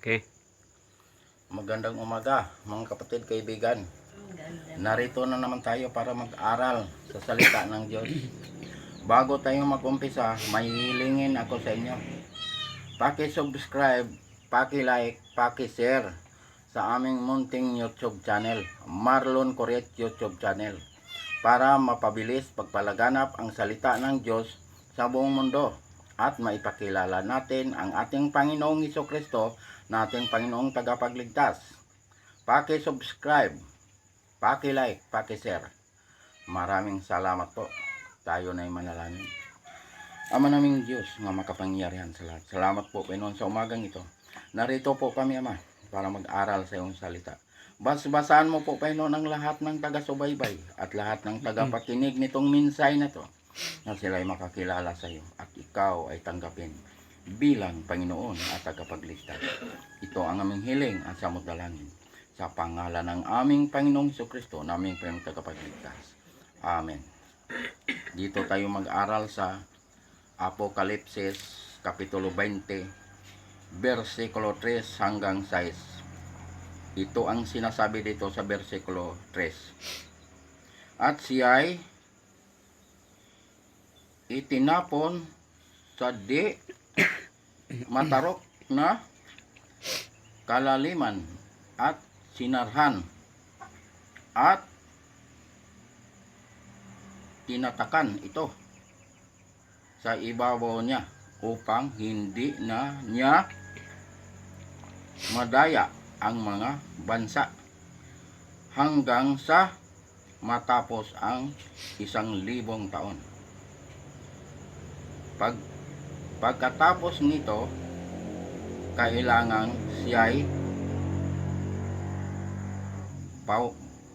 Okay. Magandang umaga mga kapatid, kaibigan. Narito na naman tayo para mag-aral sa salita ng Diyos. Bago tayo mag-umpisa, may hilingin ako sa inyo. Paki-subscribe, paki-like, paki-share sa aming munting YouTube channel, Marlon Coret YouTube channel, para mapabilis pagpalaganap ang salita ng Diyos sa buong mundo at maipakilala natin ang ating Panginoong Hesukristo na ating Panginoong tagapagligtas. Paki-subscribe, paki-like, paki-share. Maraming salamat po. Tayo na'y manalangin. Ama naming Diyos nga makapangyarihan sa lahat, salamat po Panginoon sa umagang ito. Narito po kami, Ama, para mag-aral sa iyong salita. Basbasan mo po Panginoon ang lahat ng taga-subaybay at lahat ng tagapakinig nitong minsay na to, na sila ay makakilala sa iyo at ikaw ay tanggapin bilang Panginoon at tagapagligtas. Ito ang aming hiling at samot dalangin sa pangalan ng aming Panginoong Hesukristo, naming Panginoong tagapagligtas. Amen. Dito tayo mag-aral sa Apokalipsis Kapitulo 20, versikulo 3 hanggang 6. Ito ang sinasabi dito sa versikulo 3. At siya'y itinapon sa di matarok na kalaliman at sinarhan at tinatakan ito sa ibabaw niya upang hindi na niya madaya ang mga bansa hanggang sa matapos ang 1,000 taon. Pagkatapos nito, kailangang siya'y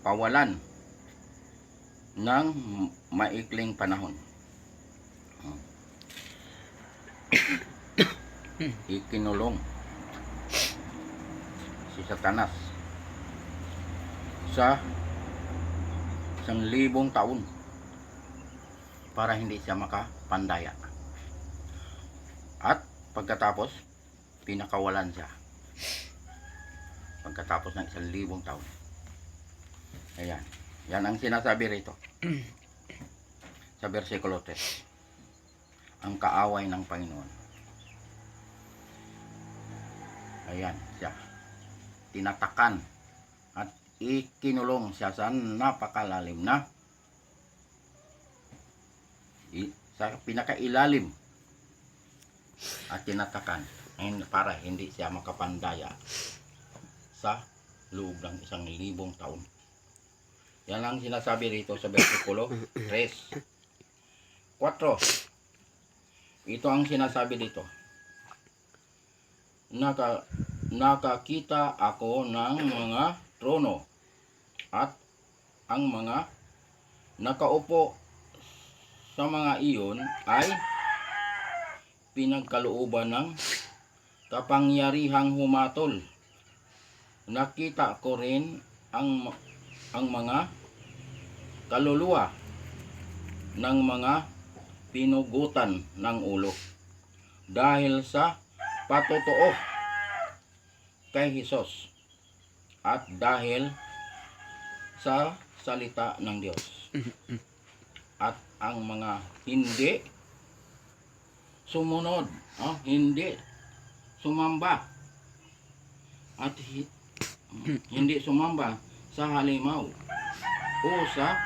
pawalan ng maikling panahon. Ikinulong si Satanas sa 1,000 taon para hindi siya makapandaya. At pagkatapos, pinakawalan siya pagkatapos ng 1,000 taon. Ayan. Yan ang sinasabi rito sa versikulo 3. Ang kaaway ng Panginoon. Ayan siya. Tinatakan at ikinulong siya sa napakalalim na, sa pinakailalim, at tinatakan para hindi siya makapandaya sa loob ng 1,000 taon. Yan ang sinasabi rito sa versikulo 3. 4. Ito ang sinasabi dito. Nakakita ako ng mga trono at ang mga nakaupo sa mga iyon ay pinagkalooban ng kapangyarihang humatol. Nakita ko rin ang mga kaluluwa ng mga pinugutan ng ulo dahil sa patotoo kay Hesus at dahil sa salita ng Diyos, at ang mga hindi sumunod, hindi sumamba at hindi sumamba sa halimaw o sa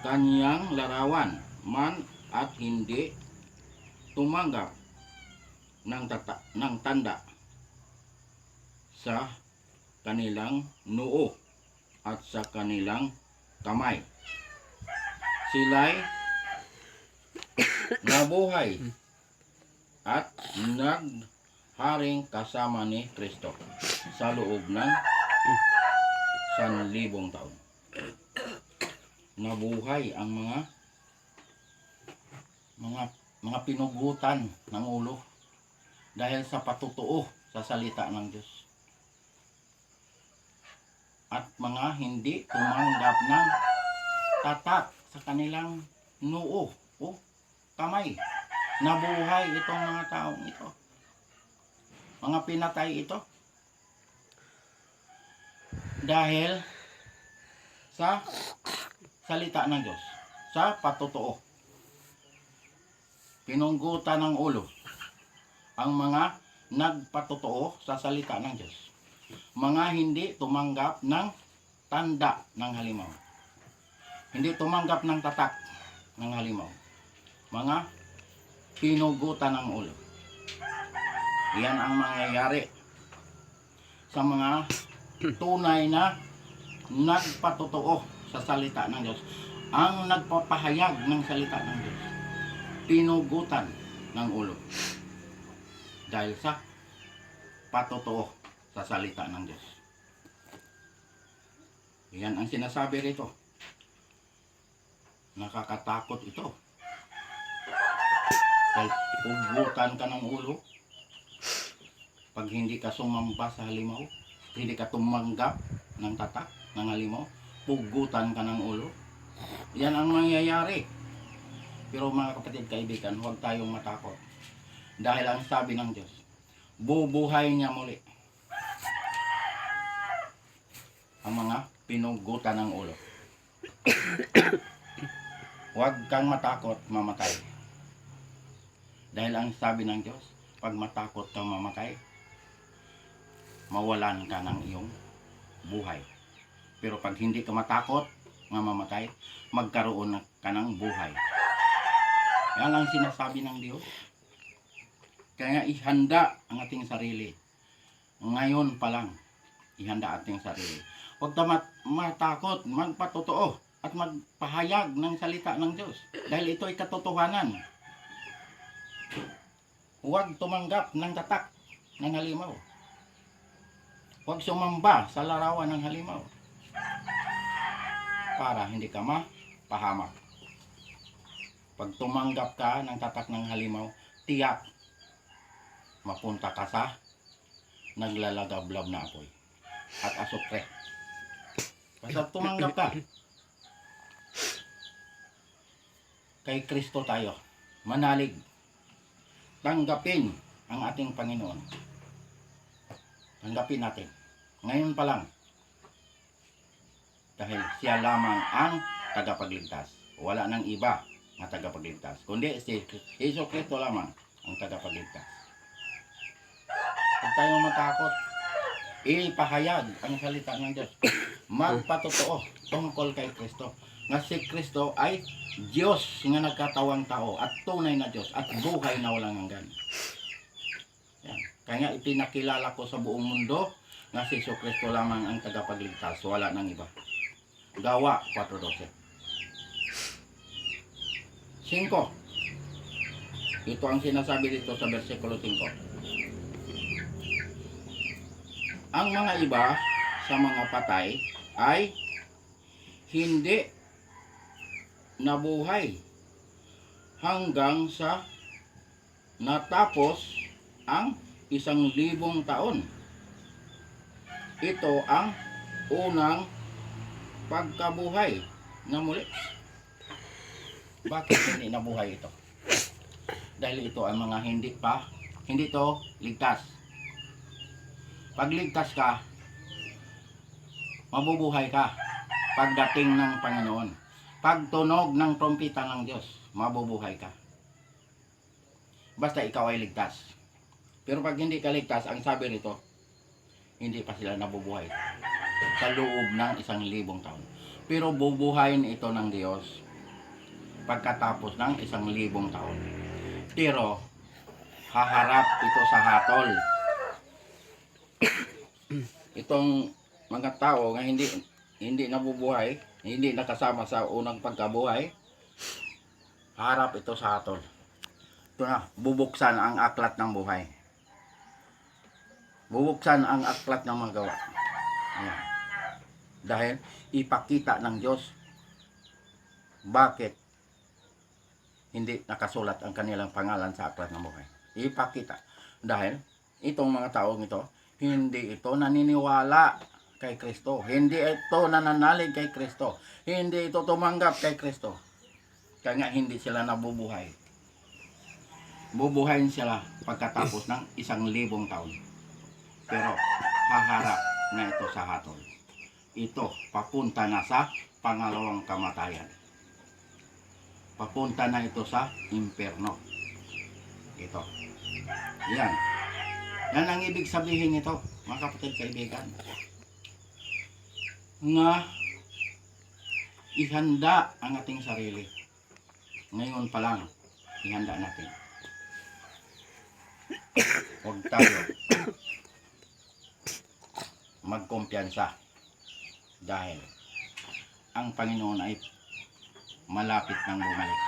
kanyang larawan man at hindi tumanggap ng tanda sa kanilang noo at sa kanilang kamay. Sila'y nabuhay at nagharing kasama ni Kristo sa loob ng 1,000 taon. Nabuhay ang mga pinugutan ng ulo dahil sa patutuo sa salita ng Diyos, at mga hindi tumanggap ng tatak sa kanilang noo o kamay. Nabuhay itong mga taong ito. Mga pinatay ito Dahil sa salita ng Diyos, sa patotoo. Pinunggutan ng ulo ang mga nagpatotoo sa salita ng Diyos. Mga hindi tumanggap ng tanda ng halimaw. Hindi tumanggap ng tatak ng halimaw. Mga pinugutan ng ulo. Yan ang mangyayari sa mga tunay na nagpatotoo sa salita ng Diyos. Ang nagpapahayag ng salita ng Diyos. Pinugutan ng ulo. Dahil sa patotoo sa salita ng Diyos. Yan ang sinasabi rito. Nakakatakot ito. Dahil pugutan ka ng ulo. Pag hindi ka sumamba sa halimaw, hindi ka tumanggap ng tatak ng halimaw, pugutan ka ng ulo. Yan ang mangyayari. Pero mga kapatid, kaibigan, huwag tayong matakot. Dahil ang sabi ng Diyos, bubuhay niya muli ang mga pinugutan ng ulo. Huwag kang matakot mamatay. Dahil ang sabi ng Diyos, pag matakot kang mamatay, mawalan ka ng iyong buhay. Pero pag hindi ka matakot nga mamatay, magkaroon ka ng buhay. Yan ang sinasabi ng Diyos. Kaya ihanda ang ating sarili. Ngayon pa lang, ihanda ating sarili. Huwag ka matakot, magpatotoo at magpahayag ng salita ng Diyos. Dahil ito ay katotohanan. Huwag tumanggap ng tatak ng halimaw. Huwag sumamba sa larawan ng halimaw. Para hindi ka mapahamak. Pag tumanggap ka ng tatak ng halimaw, tiyak mapunta ka sa naglalagablab na apoy at asupre. Basta tumanggap ka. Kay Kristo tayo. Manalig. Tanggapin ang ating Panginoon. Tanggapin natin. Ngayon pa lang. Dahil siya lamang ang tagapagligtas. Wala nang iba na tagapagligtas. Kundi si Hesus Kristo lamang ang tagapagligtas. Huwag tayong matakot. Ipahayag ang salita ng Diyos. Magpatotoo tungkol kay Kristo. Nga si Kristo ay Diyos nga nagkatawang tao at tunay na Diyos at buhay na walang hanggan. Yan. Kaya ipinakilala ko sa buong mundo na si Hesus Kristo lamang ang tagapagligtas. Wala nang iba. Gawa 4:12. 5. Ito ang sinasabi dito sa versikulo 5. Ang mga iba sa mga patay ay hindi nabuhay hanggang sa natapos ang 1,000 taon. Ito ang unang pagkabuhay na muli. Bakit hindi nabuhay ito? Dahil ito ay mga hindi to ligtas. Pag ligtas ka, mabubuhay ka pagdating ng Panginoon. Pag tunog ng trompeta ng Diyos, mabubuhay ka. Basta ikaw ay ligtas. Pero pag hindi ka ligtas, ang sabi nito, hindi pa sila nabubuhay sa loob ng 1,000 taon. Pero bubuhayin ito ng Diyos pagkatapos ng 1,000 taon. Pero haharap ito sa hatol. Itong mga tao nga hindi nabubuhay, hindi nakasama sa unang pagkabuhay, harap ito sa hatol. Ito na, bubuksan ang aklat ng buhay. Bubuksan ang aklat ng mga gawa. Ayan. Dahil ipakita ng Diyos bakit hindi nakasulat ang kanilang pangalan sa aklat ng buhay. Ipakita. Dahil itong mga taong ito, hindi ito naniniwala kay Kristo. Hindi ito nananalig kay Kristo. Hindi ito tumanggap kay Kristo. Kaya nga hindi sila nabubuhay. Bubuhayin sila pagkatapos ng 1,000 taon. Pero haharap na ito sa hatol. ito papunta na sa pangalawang kamatayan. Papunta na ito sa impyerno. Ito. Yan. Yan ang ibig sabihin nito, mga kapatid kaibigan. Nga ihanda ang ating sarili. Ngayon pa lang, ihanda natin. Huwag tayo magkumpiyansa dahil ang Panginoon ay malapit nang bumalik.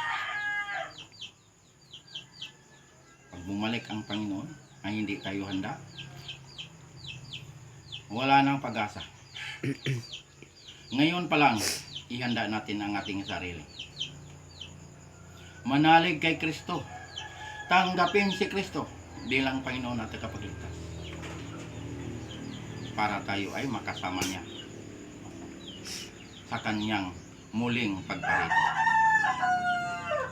Pag bumalik ang Panginoon ay hindi tayo handa, wala nang pag-asa. Ngayon pa lang, ihanda natin ang ating sarili. Manalig kay Kristo. Tanggapin si Kristo bilang Panginoon at tagapagligtas. Para tayo ay makasama niya sa kanyang muling pagparito.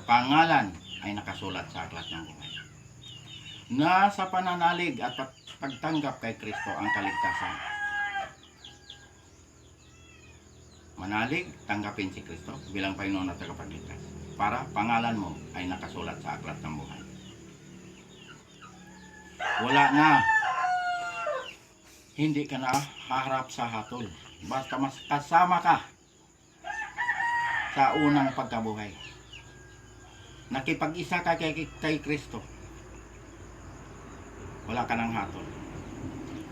Pangalan ay nakasulat sa aklat ng buhay. Nasa pananalig at pagtanggap kay Kristo ang kaligtasan. Manalig, tanggapin si Kristo bilang Panginoon at tagapagligtas. Para pangalan mo ay nakasulat sa aklat ng buhay. Wala na. Hindi ka na haharap sa hatol. Basta mas kasama ka sa unang pagkabuhay. Nakipag-isa ka kay Kristo. Wala ka ng hatol.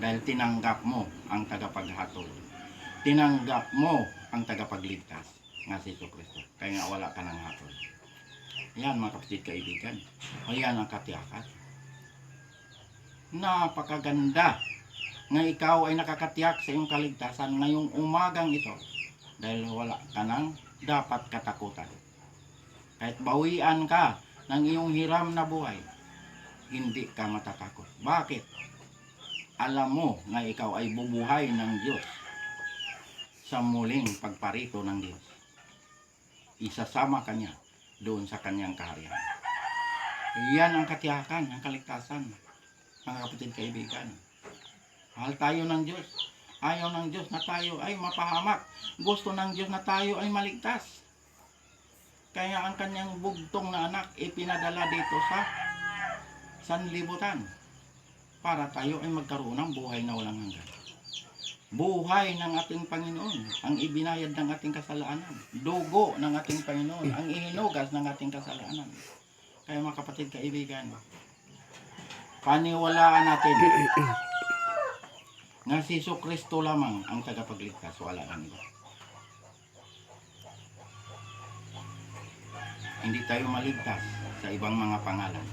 Dahil tinanggap mo ang tagapaghatol. Tinanggap mo ang tagapagligtas nga si Kristo. Kaya nga wala ka ng hatol. Yan mga kapatid kaibigan. Ayan ang katiyakan. Napakaganda nga ikaw ay nakakatiyak sa iyong kaligtasan ngayong umagang ito dahil wala ka nang dapat katakutan. Kahit bawian ka ng iyong hiram na buhay, hindi ka matatakot. Bakit? Alam mo na ikaw ay bubuhay ng Diyos sa muling pagparito ng Diyos. Isasama ka niya doon sa kanyang kaharian. Iyan ang katiyakan, ang kaligtasan. Mga kapatid kaibigan, mahal tayo ng Diyos. Ayaw ng Diyos na tayo ay mapahamak. Gusto ng Diyos na tayo ay maligtas. Kaya ang kanyang bugtong na anak ipinadala dito sa sanlibutan para tayo ay magkaroon ng buhay na walang hanggan. Buhay ng ating Panginoon, ang ibinayad ng ating kasalanan. Dugo ng ating Panginoon, ang ihinugas ng ating kasalanan. Kaya mga kapatid kaibigan, paniwalaan natin nga si Kristo lamang ang tagapagligtas, wala kang iba. Hindi tayo maligtas sa ibang mga pangalan.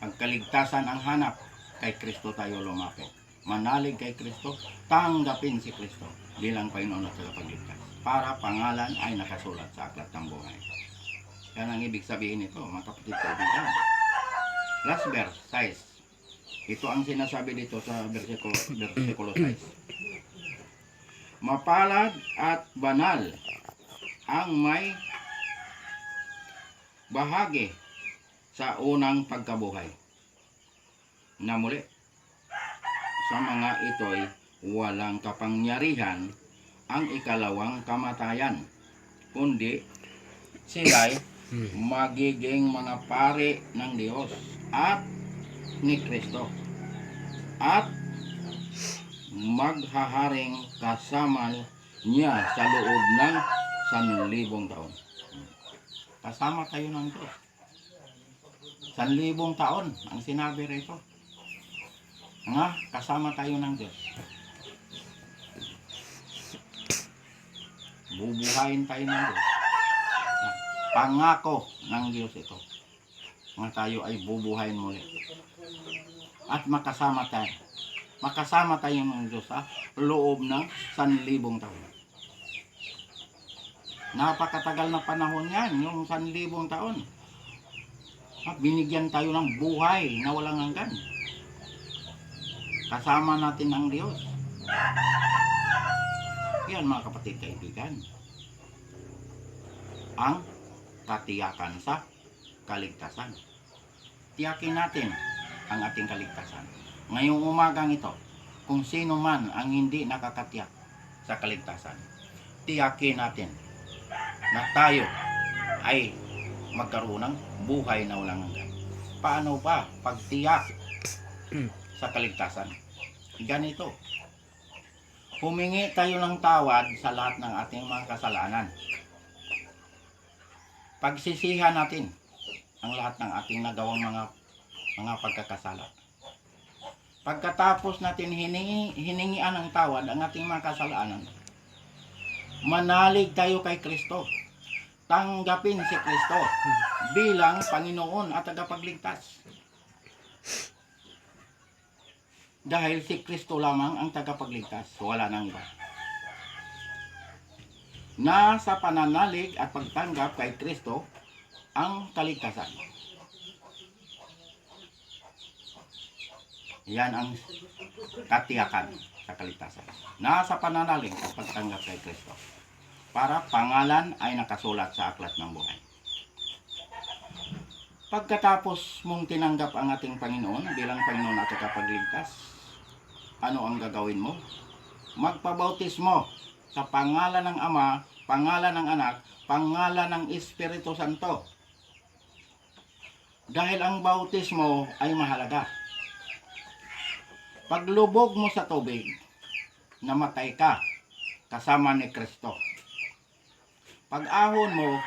Ang kaligtasan ang hanap, kay Kristo tayo lumapit. Manalig kay Kristo, tanggapin si Kristo bilang Panginoon at tagapagligtas. Para pangalan ay nakasulat sa aklat ng buhay. Yan ang ibig sabihin nito, mga kapatid kaibigan. Last verse, 6. Ito ang sinasabi dito sa versikulo 6. Mapalad at banal ang may bahagi sa unang pagkabuhay. Na muli, sa mga ito'y walang kapangyarihan ang ikalawang kamatayan, kundi sila'y magiging mga pari ng Diyos at ni Kristo at maghaharing kasama niya sa loob ng 1,000 taon. Kasama tayo ng Diyos. 1,000 taon ang sinabi rito. Nga, kasama tayo ng Diyos. Bubuhayin tayo ng Diyos. Pangako ng Diyos ito. Nga tayo ay bubuhayin muli. At makasama tayo. Makasama tayo ng Diyos sa loob ng 1,000 taon. Napakatagal na panahon yan, yung 1,000 taon. Binigyan tayo ng buhay na walang hanggan. Kasama natin ang Diyos. Yan mga kapatid kaibigan. Ang katiyakan sa kaligtasan. Tiyakin natin ang ating kaligtasan. Ngayong umagang ito, kung sino man ang hindi nakakatiyak sa kaligtasan. Tiyakin natin na tayo ay magkaroon ng buhay na walang hanggan. Paano ba pagtiyak sa kaligtasan? Ganito. Humingi tayo ng tawad sa lahat ng ating mga kasalanan. Pagsisihan natin ang lahat ng ating nagawang mga pagkakasala. Pagkatapos natin hiningian ng tawad ang ating mga kasalanan, manalig tayo kay Kristo. Tanggapin si Kristo bilang Panginoon at tagapagligtas. Dahil si Kristo lamang ang tagapagligtas, wala nang iba. Nasa pananalig at pagtanggap kay Kristo ang kaligtasan. Yan ang katiyakan sa kaligtasan. Nasa pananalig at pagtanggap kay Kristo. Para pangalan ay nakasulat sa aklat ng buhay. Pagkatapos mong tinanggap ang ating Panginoon bilang Panginoon at tagapagligtas, ano ang gagawin mo? Magpabautismo sa pangalan ng Ama, pangalan ng Anak, pangalan ng Espiritu Santo. Dahil ang bautismo ay mahalaga. Paglubog mo sa tubig, namatay ka kasama ni Kristo. Pag-ahon mo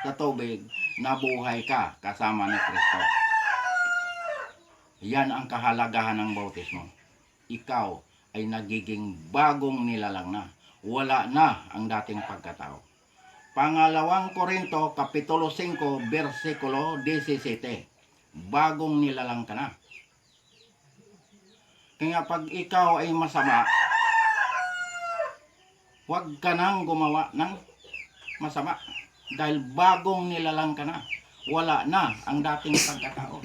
sa tubig, nabuhay ka kasama ni Kristo. Yan ang kahalagahan ng bautismo. Ikaw ay nagiging bagong nilalang na. Wala na ang dating pagkatao. Pangalawang Korinto, Kapitulo 5, versikulo 17. Bagong nilalang ka na. Kaya pag ikaw ay masama, huwag ka nang gumawa ng masama. Dahil bagong nilalang ka na. Wala na ang dating pagkatao.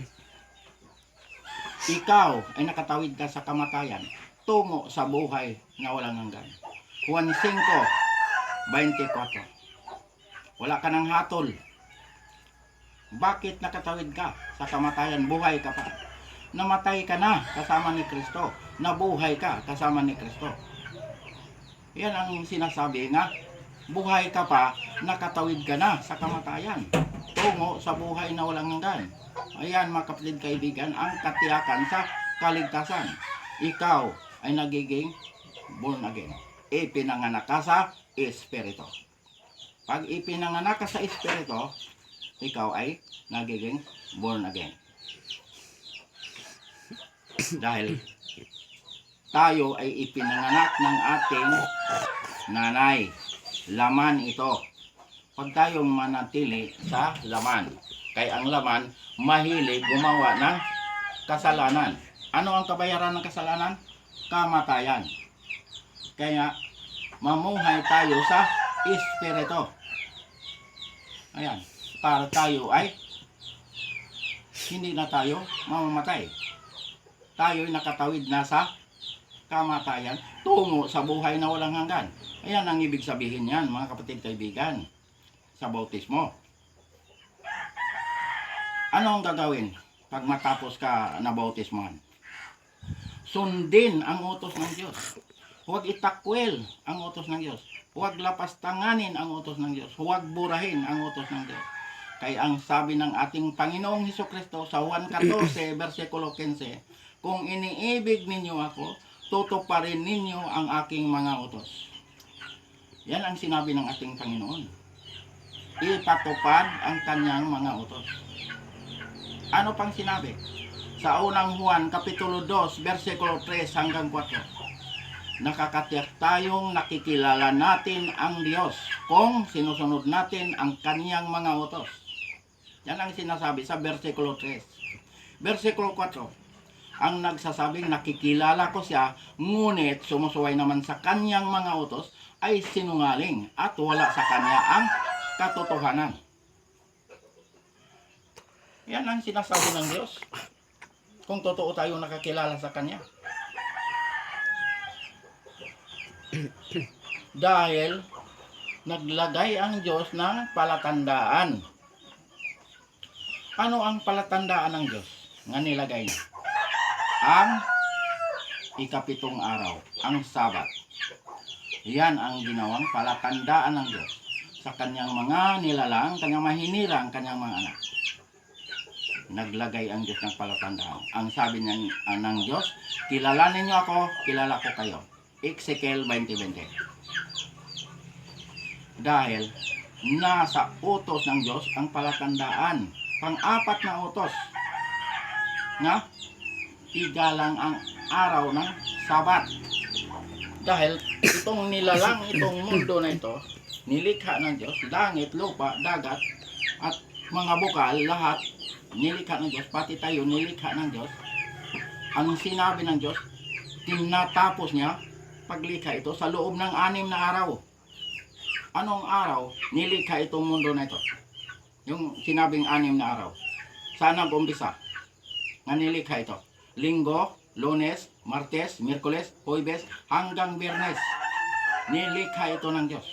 Ikaw ay nakatawid ka sa kamatayan tungo sa buhay na walang hanggan. Juan 5:24. Wala ka ng hatol. Bakit nakatawid ka sa kamatayan? Buhay ka pa. Namatay ka na kasama ni Kristo. Nabuhay ka kasama ni Kristo. Yan ang sinasabi nga, buhay ka pa, nakatawid ka na sa kamatayan tungo sa buhay na walang hanggan. Ayan mga kapatid kaibigan, ang katiyakan sa kaligtasan. Ikaw ay nagiging born again. Ipinanganak ka sa Espiritu. Pag ipinanganak ka sa Espiritu, ikaw ay nagiging born again. Dahil tayo ay ipinanganak ng ating nanay. Laman ito. Pag tayong manatili sa laman, kaya ang laman mahilig gumawa ng kasalanan. Ano ang kabayaran ng kasalanan? Kamatayan. Kaya mamuhay tayo sa Espiritu. Ayan, para tayo ay hindi na tayo mamamatay. Tayo ay nakatawid na sa kamatayan tungo sa buhay na walang hanggan. Ayan ang ibig sabihin yan, mga kapatid kaibigan, sa bautismo. Ano ang gagawin pag matapos ka na bautismohan? Sundin ang utos ng Diyos. Huwag itakwil ang utos ng Diyos. Huwag lapastanganin ang utos ng Diyos. Huwag burahin ang utos ng Diyos. Kaya ang sabi ng ating Panginoong Hesukristo sa Juan 14, versikulo 15, kung iniibig ninyo ako, tutuparin ninyo ang aking mga utos. Yan ang sinabi ng ating Panginoon. Ipatupad ang kanyang mga utos. Ano pang sinabi? Sa unang Juan, Kapitulo 2, versikulo 3 hanggang 4. Nakakatiyak tayong nakikilala natin ang Diyos kung sinusunod natin ang kanyang mga utos. Yan ang sinasabi sa versikulo 3. Versikulo 4. Ang nagsasabing nakikilala ko siya, ngunit sumusuway naman sa kanyang mga utos, ay sinungaling at wala sa kanya ang katotohanan. Yan ang sinasabi ng Diyos. Kung totoo tayo nakakilala sa kanya. Dahil naglagay ang Diyos ng palatandaan. Ano ang palatandaan ng Diyos nga nilagay niya? Ang ikapitong araw, ang Sabat. Yan ang ginawang palatandaan ng Diyos sa kanyang mga nilalang, kanyang mahinirang, kanyang mga anak. Naglagay ang Diyos ng palatandaan. Ang sabi ng Diyos, kilalanin niyo ako, kilala ko kayo. Ezekiel 20:20. Dahil nasa utos ng Diyos ang palatandaan. Pang-apat na utos nga igalang ang araw ng Sabat. Dahil itong nilalang, itong mundo na ito, nilikha ng Diyos, langit, lupa, dagat, at mga bukal, lahat nilikha ng Diyos, pati tayo nilikha ng Diyos. Ang sinabi ng Diyos, tinatapos niya paglikha ito sa loob ng 6 na araw. Anong araw nilikha itong mundo na ito? Yung sinabing 6 na araw. Saan nag-umpisa nga nilikha ito? Linggo, Lunes, Martes, Miyerkules, Huwebes, hanggang Biyernes. Nilikha ito ng Diyos.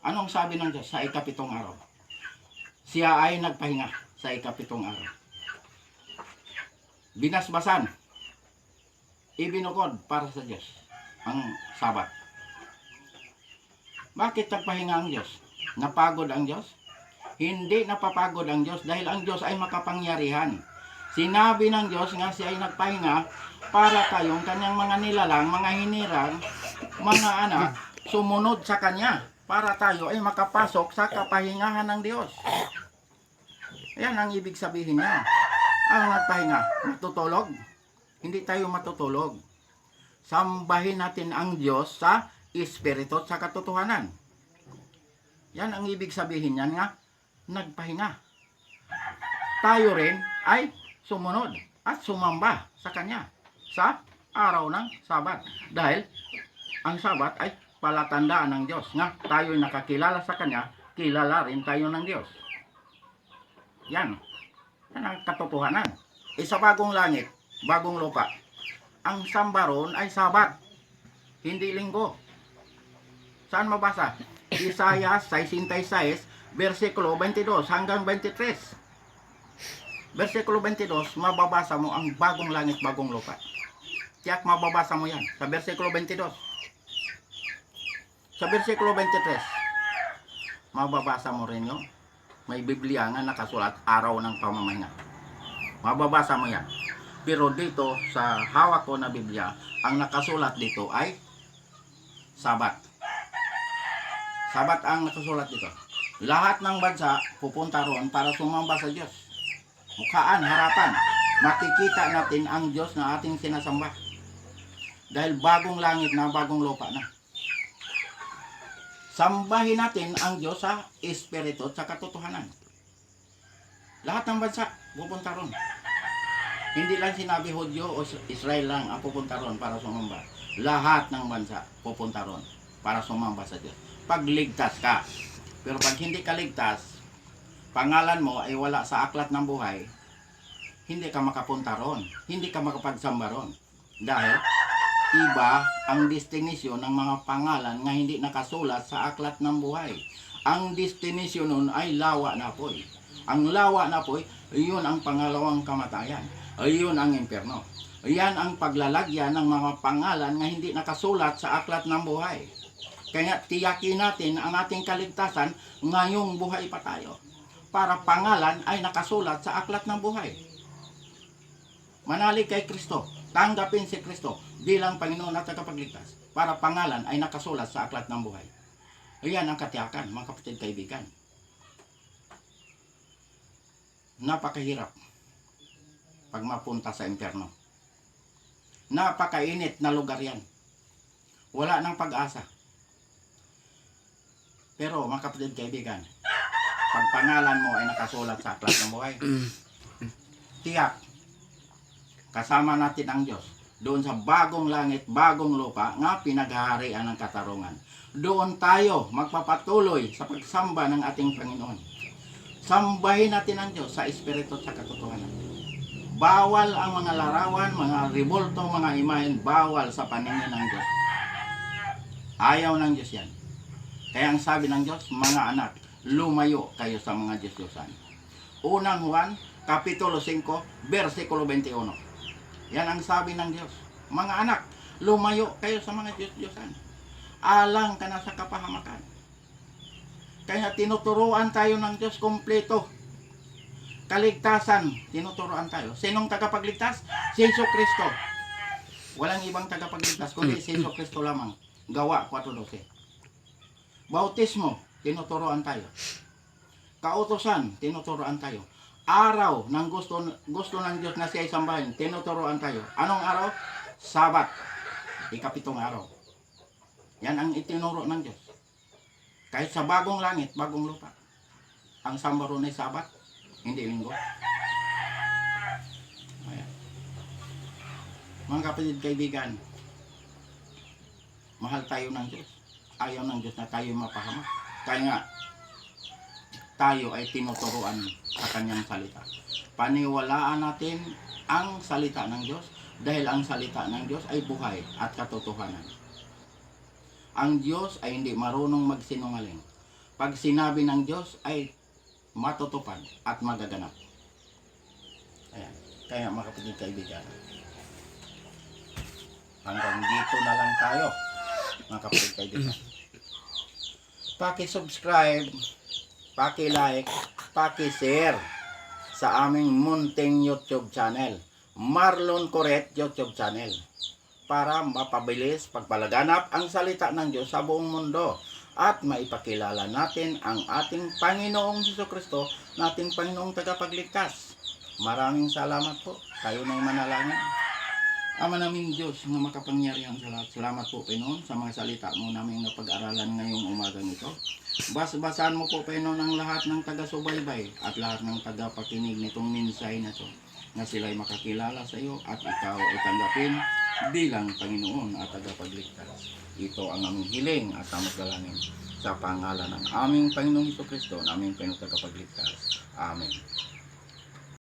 Anong sabi ng Diyos sa ikapitong araw? Siya ay nagpahinga sa ikapitong araw. Binasbasan, ibinukod para sa Diyos ang Sabat. Bakit nagpahinga ang Diyos? Napagod ang Diyos? Hindi napapagod ang Diyos dahil ang Diyos ay makapangyarihan. Sinabi ng Diyos nga siya ay nagpahinga para tayong kanyang mga nilalang, mga hinirang, mga anak, sumunod sa kanya para tayo ay makapasok sa kapahingahan ng Diyos. Yan ang ibig sabihin niya. Ang nagpahinga, matutulog? Hindi tayo matutulog. Sambahin natin ang Diyos sa Espiritu at sa katotohanan. Yan ang ibig sabihin niyan nga, nagpahinga. Tayo rin ay sumunod at sumamba sa Kanya sa araw ng Sabat. Dahil ang Sabat ay palatandaan ng Diyos nga tayo nakakilala sa Kanya, kilala rin tayo ng Diyos. Yan. Yan ang katotohanan. Sa bagong langit, bagong lupa, ang samba ron ay Sabat, hindi linggo. Saan mabasa? Isaiah 66, versikulo 22 hanggang 23. Versikulo 22, mababasa mo ang bagong langit, bagong lupa. Tiyak mababasa mo yan sa versikulo 22. Sa versikulo 23, mababasa mo rin yun. May Biblia nga nakasulat, araw ng pamamahinga. Mababasa mo yan. Pero dito sa hawak ko na Biblia, ang nakasulat dito ay Sabat. Sabat ang nakasulat dito. Lahat ng bansa pupunta roon para sumamba sa Diyos. Mukhaan, harapan. Makikita natin ang Diyos na ating sinasamba. Dahil bagong langit na, bagong lupa na. Sambahin natin ang Diyos sa Espiritu at sa katotohanan. Lahat ng bansa pupunta roon. Hindi lang sinabi Hudyo o Israel lang ang pupunta roon para sumamba. Lahat ng bansa pupunta roon para sumamba sa Diyos. Pagligtas ka. Pero pag hindi ka ligtas, pangalan mo ay wala sa aklat ng buhay, hindi ka makapunta ron. Hindi ka makapagsamba ron. Dahil iba ang destinasyon ng mga pangalan nga hindi nakasulat sa aklat ng buhay. Ang destinasyon nun ay lawa na po'y. Ang lawa na po'y, iyon ang pangalawang kamatayan. Iyon ang impyerno. Iyan ang paglalagyan ng mga pangalan nga hindi nakasulat sa aklat ng buhay. Kaya tiyakin natin ang ating kaligtasan ngayong buhay pa tayo. Para pangalan ay nakasulat sa aklat ng buhay. Manalig kay Kristo. Tanggapin si Kristo bilang Panginoon at tagapagligtas. Para pangalan ay nakasulat sa aklat ng buhay. Iyan ang katiyakan, mga kapatid kaibigan. Napakahirap pag mapunta sa impyerno. Napakainit na lugar yan. Wala nang pag-asa. Pero mga kapatid kaibigan, pag pangalan mo ay nakasulat sa aklat ng buhay, tiyak, kasama natin ang Diyos doon sa bagong langit, bagong lupa nga pinaghaharian ng katarungan. Doon tayo magpapatuloy sa pagsamba ng ating Panginoon. Sambahin natin ang Diyos sa Espiritu at sa katotohanan. Bawal ang mga larawan, mga revolto, mga imahen, bawal sa paningin ng Diyos. Ayaw ng Diyos yan. Kaya ang sabi ng Diyos, mga anak, lumayo kayo sa mga Diyos-Diyosan. Unang Juan, Kapitulo 5, versikulo 21. Yan ang sabi ng Diyos. Mga anak, lumayo kayo sa mga Diyos-Diyosan. Alang ka na sa kapahamakan. Kaya tinuturuan tayo ng Diyos kompleto. Kaligtasan, tinuturuan tayo. Sinong tagapagligtas? Si Jesucristo. Walang ibang tagapagligtas, kundi si Jesucristo lamang. Gawa 4:12. Bautismo, tinuturuan tayo. Kautosan, tinuturuan tayo. Araw ng gusto ng Diyos na siya isambahin, tinuturuan tayo. Anong araw? Sabat. 7 araw. Yan ang itinuro ng Diyos. Kahit sa bagong langit, bagong lupa. Ang samba ron ay Sabat, hindi linggo. Ayan. Mga kapatid, kaibigan, mahal tayo ng Diyos. Ayaw ng Diyos na tayo mapahamak. Kaya nga, tayo ay tinuturuan sa kanyang salita. Paniwalaan natin ang salita ng Diyos dahil ang salita ng Diyos ay buhay at katotohanan. Ang Diyos ay hindi marunong magsinungaling. Pag sinabi ng Diyos ay matutupad at magaganap. Ayan. Kaya mga kapatid, kaibigan, hanggang dito na lang tayo, mga kapatid, kaibigan. Paki-subscribe, paki-like, paki-share sa aming munting YouTube channel, Marlon Coret YouTube channel, para mapabilis pagpalaganap ang salita ng Diyos sa buong mundo at maipakilala natin ang ating Panginoong Jesucristo, nating Panginoong tagapagligtas. Maraming salamat po. Tayo nang manalangin. Ama naming Diyos na makapangyarihan sa lahat. Salamat po, Panginoon, sa mga salita mo naming napag-aralan ngayong umaga nito. Basbasan mo po, Panginoon, ang lahat ng taga-subaybay at lahat ng taga-pakinig nitong minsay na ito, na sila'y makakilala sa iyo at ikaw ay tanggapin bilang Panginoon at tagapagligtas. Ito ang aming hiling at aming dalangin sa pangalan ng aming Panginoong Jesucristo, na aming Panginoong tagapagligtas. Amen.